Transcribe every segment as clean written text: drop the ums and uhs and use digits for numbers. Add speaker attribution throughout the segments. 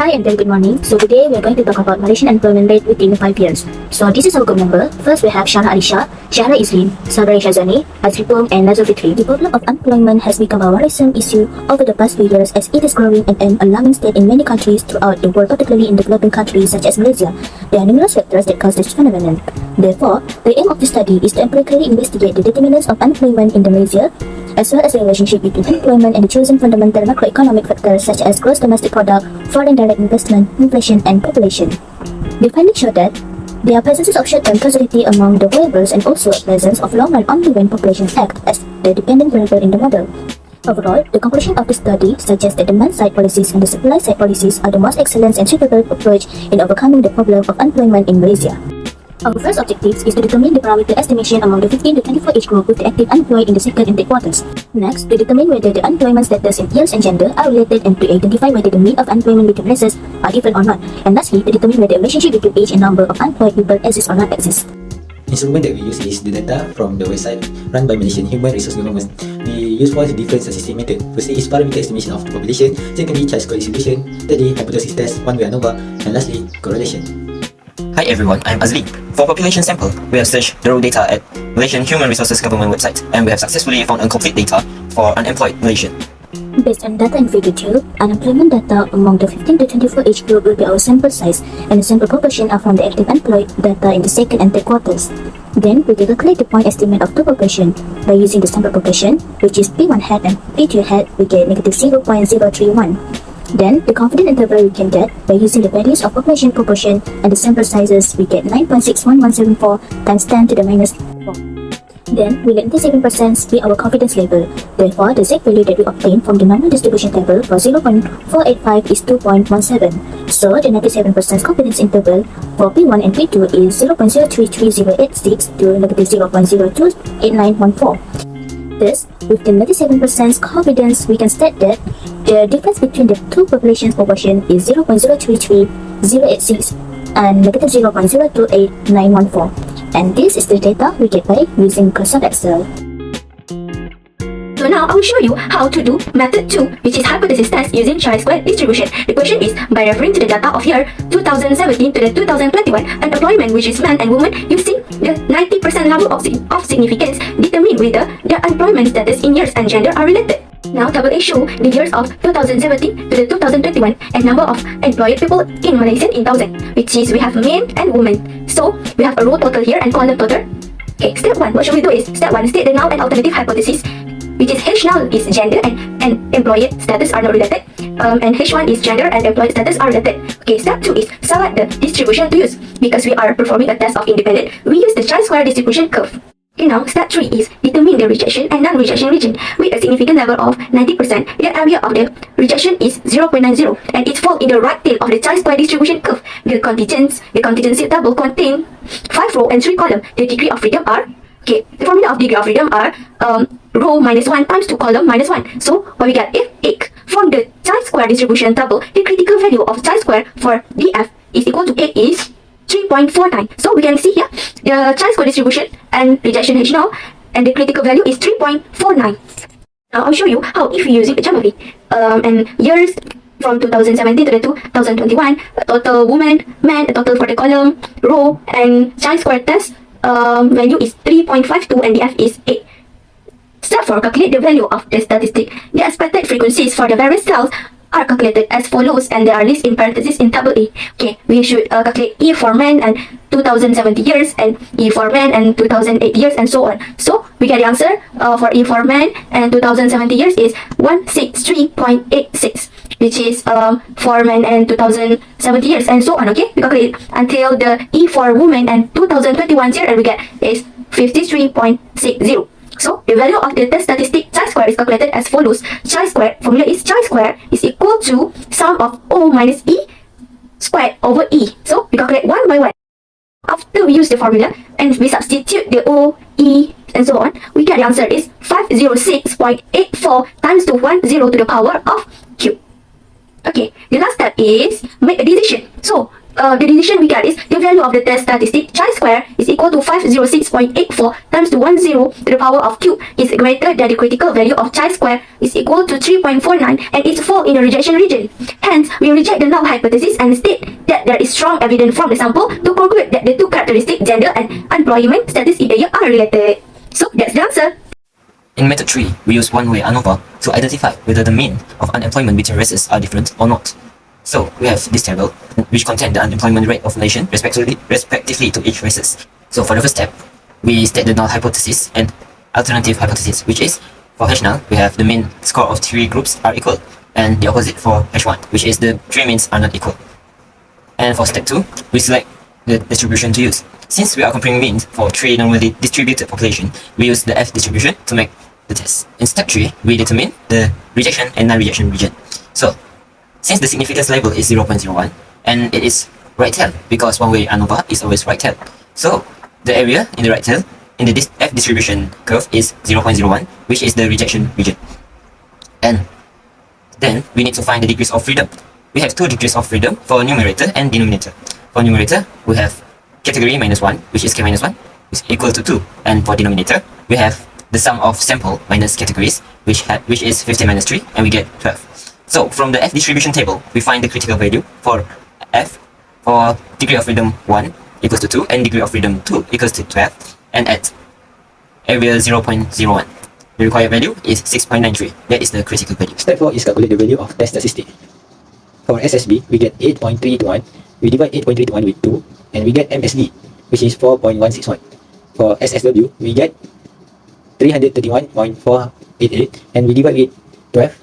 Speaker 1: Hi and very good morning. So today we are going to talk about Malaysian employment rate within 5 years. So this is our group member. First we have Shara Alisha, Shahra Islin, Sabri Shazani, Azripum and Nazar Fitri. The problem of unemployment has become a worrisome issue over the past few years as it is growing at an alarming state in many countries throughout the world, particularly in developing countries such as Malaysia. There are numerous factors that cause this phenomenon. Therefore, the aim of the study is to empirically investigate the determinants of unemployment in Malaysia, as well as the relationship between employment and the chosen fundamental macroeconomic factors such as gross domestic product, foreign direct investment, inflation, and population. The findings show that there are presences of short-term causality among the variables and also a presence of long-run ongoing population act as the dependent variable in the model. Overall, the conclusion of the study suggests that demand-side policies and the supply-side policies are the most excellent and suitable approach in overcoming the problem of unemployment in Malaysia. Our first objective is to determine the parameter estimation among the 15 to 24 age group with the active unemployed in the second and third quarters. Next, to determine whether the unemployment status in years and gender are related and to identify whether the mean of unemployment between races are different or not. And lastly, to determine whether a relationship between age and number of unemployed people exists or not exists.
Speaker 2: Instrument that we use is the data from the website run by Malaysian Human Resource Government. We use four different statistics methods. Firstly is parameter estimation of the population, secondly child score distribution, thirdly hypothesis test, one way ANOVA, and lastly correlation.
Speaker 3: Hi everyone, I'm Azli. For population sample, we have searched the raw data at Malaysian Human Resources Government website and we have successfully found incomplete data for unemployed Malaysian.
Speaker 1: Based on data in figure 2, unemployment data among the 15 to 24 age group will be our sample size and the sample proportion are from the active employed data in the second and third quarters. Then we calculate the point estimate of the population by using the sample proportion, which is P1 hat and P2 hat, we get negative 0.031. Then, the confidence interval we can get by using the values of population proportion and the sample sizes, we get 9.61174 times 10 to the minus 4. Then, we let 97% be our confidence level. Therefore, the Z value that we obtain from the normal distribution table for 0.485 is 2.17. So, the 97% confidence interval for P1 and P2 is 0.033086 to negative 0.028914. Thus, with the 97% confidence, we can state that the difference between the two populations proportion is 0.033086 and negative 0.028914. And this is the data we get by using Microsoft Excel.
Speaker 4: So now I will show you how to do method 2, which is hypothesis test using chi-square distribution. The question is, by referring to the data of year 2017 to the 2021 unemployment, which is men and women, using the 90% level of significance, determine whether their employment status in years and gender are related. Now table A show the years of 2017 to the 2021 and number of employed people in Malaysia in thousand, which is we have men and women. So we have a row total here and column total. Okay, step 1, what should we do is, step 1, state the null and alternative hypothesis, which is H null is gender and employed status are not related, and H1 is gender and employed status are related. Okay, step 2 is select the distribution to use. Because we are performing a test of independent, we use the chi-square distribution curve. Okay, now step 3 is determine the rejection and non-rejection region. With a significant level of 90%, the area of the rejection is 0.90 and it falls in the right tail of the chi-square distribution curve. The contingency table contains 5 rows and 3 columns. The degree of freedom are, okay, the formula of degree of freedom are row minus 1 times 2 column minus 1. So what we get, if X from the chi-square distribution table, the critical value of chi-square for DF is equal to X is 3.49. So we can see here the chi-square distribution and rejection H now, and the critical value is 3.49. Now I'll show you how if you're using the geometry and years from 2017 to the 2021, total women, men, total for the column, row, and chi-square test value is 3.52 and the F is 8. Step 4, calculate the value of the statistic. The expected frequencies for the various cells are calculated as follows and they are listed in parentheses in table A. Okay, we should calculate E for men and 2070 years and E for men and 2008 years and so on. So we get the answer for E for men and 2070 years is 163.86, which is for men and 2070 years and so on. Okay, we calculate until the E for women and 2021 year and we get is 53.60. So, the value of the test statistic chi-square is calculated as follows. Chi-square, formula is chi-square is equal to sum of O minus E squared over E. So, we calculate one by one. After we use the formula and we substitute the O, E and so on, we get the answer is 506.84 times to 10 to the power of Q. Okay, the last step is make a decision. So, the decision we get is the value of the test statistic chi-square is equal to 506.84 times to 10 to the power of q is greater than the critical value of chi-square is equal to 3.49 and it falls in the rejection region. Hence, we reject the null hypothesis and state that there is strong evidence from the sample to conclude that the two characteristics, gender and employment status in the year are related. So that's the answer.
Speaker 3: In method 3, we use one-way ANOVA to identify whether the mean of unemployment between races are different or not. So we have this table which contains the unemployment rate of nation respectively to each races. So for the first step, we state the null hypothesis and alternative hypothesis, which is for H null we have the mean score of 3 groups are equal, and the opposite for H1, which is the 3 means are not equal. And for step 2, we select the distribution to use. Since we are comparing means for 3 normally distributed population, we use the F distribution to make the test. In step 3, we determine the rejection and non-rejection region. So, since the significance level is 0.01 and it is right tail because one-way ANOVA is always right tail. So, the area in the right tail in the F distribution curve is 0.01, which is the rejection region. And then we need to find the degrees of freedom. We have 2 degrees of freedom for numerator and denominator. For numerator, we have category minus 1, which is k minus 1, is equal to 2. And for denominator, we have the sum of sample minus categories, which is 15 minus 3, and we get 12. So from the F distribution table, we find the critical value for F for degree of freedom 1 equals to 2 and degree of freedom 2 equals to 12, and at area 0.01. The required value is 6.93. That is the critical value.
Speaker 2: Step 4 is calculate the value of test statistic. For SSB, we get 8.321. We divide 8.321 with 2, and we get MSB, which is 4.161. For SSW, we get 331.488, and we divide with 12,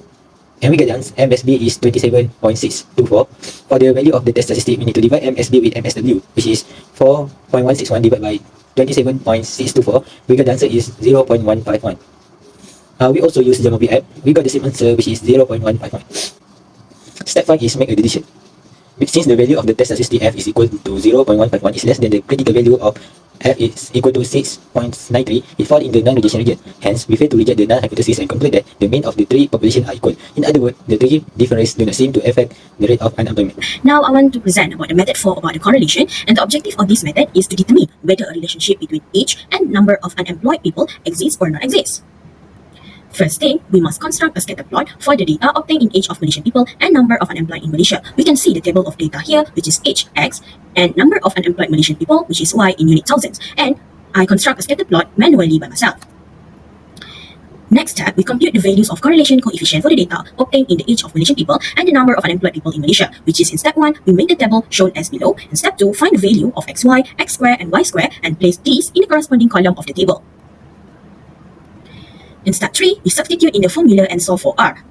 Speaker 2: and we get MSB is 27.624. For the value of the test statistic, we need to divide MSB with MSW, which is 4.161 divided by 27.624. We get the answer is 0.151. We also use Jamovi app. We got the same answer, which is 0.151. Step 5 is make a decision. Since the value of the test statistic F is equal to 0.151 is less than the critical value of F is equal to 6.93, it falls in the non-rejection region. Hence, we fail to reject the null hypothesis and conclude that the mean of the 3 populations are equal. In other words, the 3 different races do not seem to affect the rate of unemployment.
Speaker 5: Now I want to present about the method 4 about the correlation, and the objective of this method is to determine whether a relationship between age and number of unemployed people exists or not exists. First thing, we must construct a scatter plot for the data obtained in age of Malaysian people and number of unemployed in Malaysia. We can see the table of data here, which is age X, and number of unemployed Malaysian people, which is Y in unit thousands. And I construct a scatter plot manually by myself. Next step, we compute the values of correlation coefficient for the data obtained in the age of Malaysian people and the number of unemployed people in Malaysia, which is in step 1, we make the table shown as below. In step 2, find the value of XY, X square, and Y square and place these in the corresponding column of the table. In step 3, we substitute in the formula and solve for R.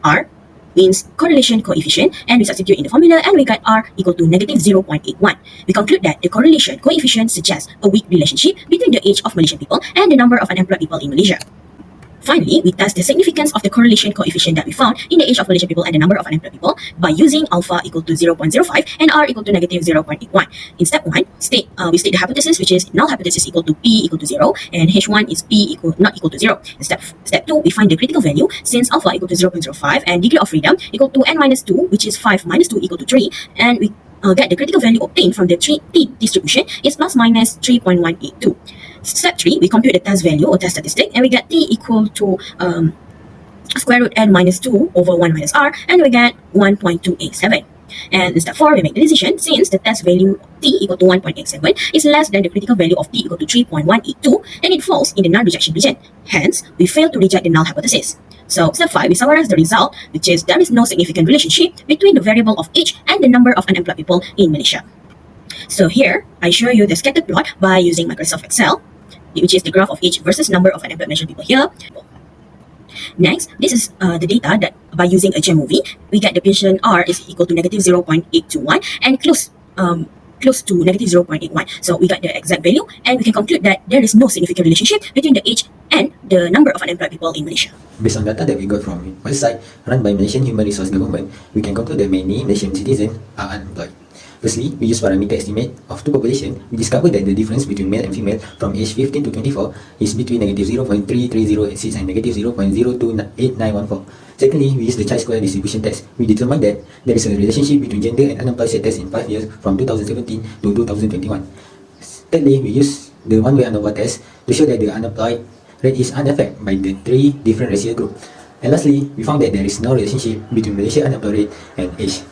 Speaker 5: R means correlation coefficient, and we substitute in the formula and we get R equal to negative 0.81. We conclude that the correlation coefficient suggests a weak relationship between the age of Malaysian people and the number of unemployed people in Malaysia. Finally, we test the significance of the correlation coefficient that we found in the age of Malaysian people and the number of unemployed people by using alpha equal to 0.05 and R equal to negative 0.81. In step 1, we state the hypothesis, which is null hypothesis equal to P equal to 0 and H1 is P not equal to 0. In step 2, we find the critical value since alpha equal to 0.05 and degree of freedom equal to n minus 2, which is 5 minus 2 equal to 3, and we get the critical value obtained from the T distribution is plus minus 3.182. Step 3, we compute the test value or test statistic, and we get T equal to square root n minus 2 over 1 minus R, and we get 1.287. And in step 4, we make the decision since the test value T equal to 1.87 is less than the critical value of T equal to 3.182, and it falls in the non-rejection region. Hence, we fail to reject the null hypothesis. So, step 5, we summarize the result, which is there is no significant relationship between the variable of age and the number of unemployed people in Malaysia. So here, I show you the scatter plot by using Microsoft Excel, which is the graph of age versus number of unemployed Malaysian people here. Next, this is the data that by using a Jamovi, we get the patient R is equal to negative 0.821 and close to negative 0.81. So we got the exact value, and we can conclude that there is no significant relationship between the age and the number of unemployed people in Malaysia.
Speaker 2: Based on data that we got from a website run by Malaysian Human Resource Government, we can conclude that many Malaysian citizens are unemployed. Firstly, we use parameter estimate of two population. We discovered that the difference between male and female from age 15 to 24 is between -0.33086 and -0.028914. Secondly, we use the chi-square distribution test. We determined that there is a relationship between gender and unemployed status in 5 years from 2017 to 2021. Thirdly, we use the one-way ANOVA test to show that the unemployed rate is unaffected by the three different racial groups. And lastly, we found that there is no relationship between Malaysia unemployed rate and age.